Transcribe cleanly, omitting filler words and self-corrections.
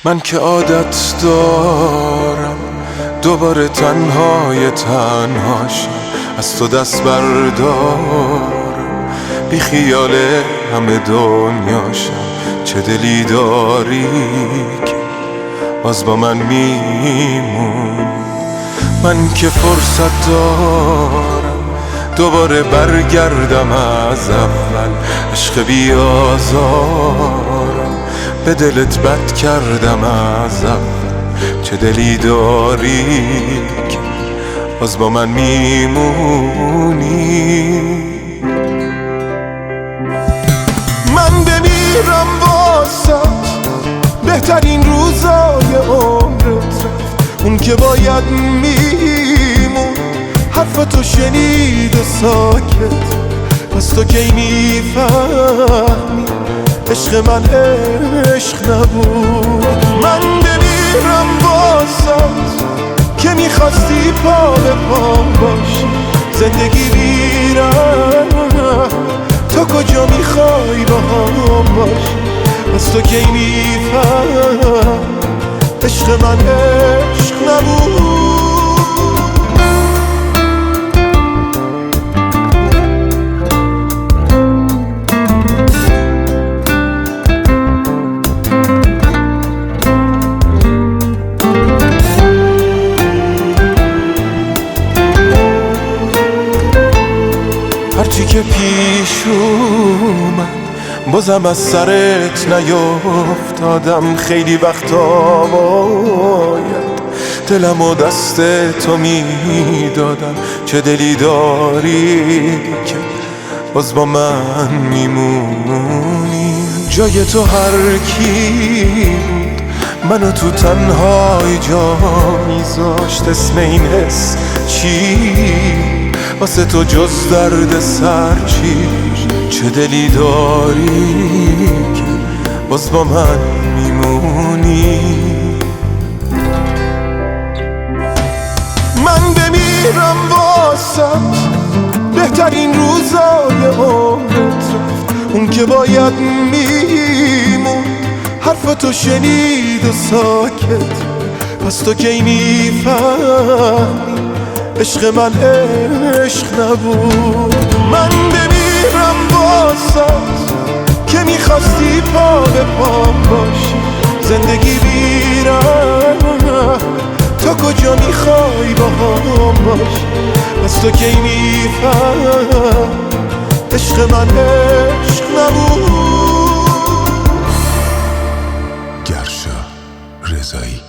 من که عادت دارم دوباره تنهای تنهاشم، از تو دست بردارم، بی خیال همه دنیاشم. چه دلی داری که باز با من میمون؟ من که فرصت دارم دوباره برگردم از اول، عشق بیازارم، به دلت بد کردم از اول. چه دلی داری که باز با من میمونی؟ من بمیرم واسه بهترین روزای عمرت رفت، اون که باید میمون حرفتو شنید و ساکت. پس تو کی میفهمی عشق من عشق نبود؟ من بمیرم واسات که میخواستی پا به پام باشی، زندگی بیرم تو کجا میخوای با هم باشی؟ پس تو کی میفهم عشق من عشق نبود؟ هرچی که پیش اومد بازم از سرت نیفتادم. خیلی وقتا باید دلم و دست تو میدادم. چه دلی داری که باز با من میمونی؟ جای تو هر کی بود منو تو تنهای جا میذاشت. اسم این حس چی واسه تو جز درد سر چی؟ چه دلی داری که باز با من میمونی؟ من بمیرم واسط بهترین روزای عمرت رفت، اون که باید میمون حرفتو شنید و ساکت. پس تو کی میفهمی عشق من عشق نبود؟ من بمیرم واسات که میخواستی پا به پام باشی، زندگی بیرم تو کجا میخوای با هم باشی؟ پس تو کی میفهم عشق من عشق نبود؟ گرشا رضایی.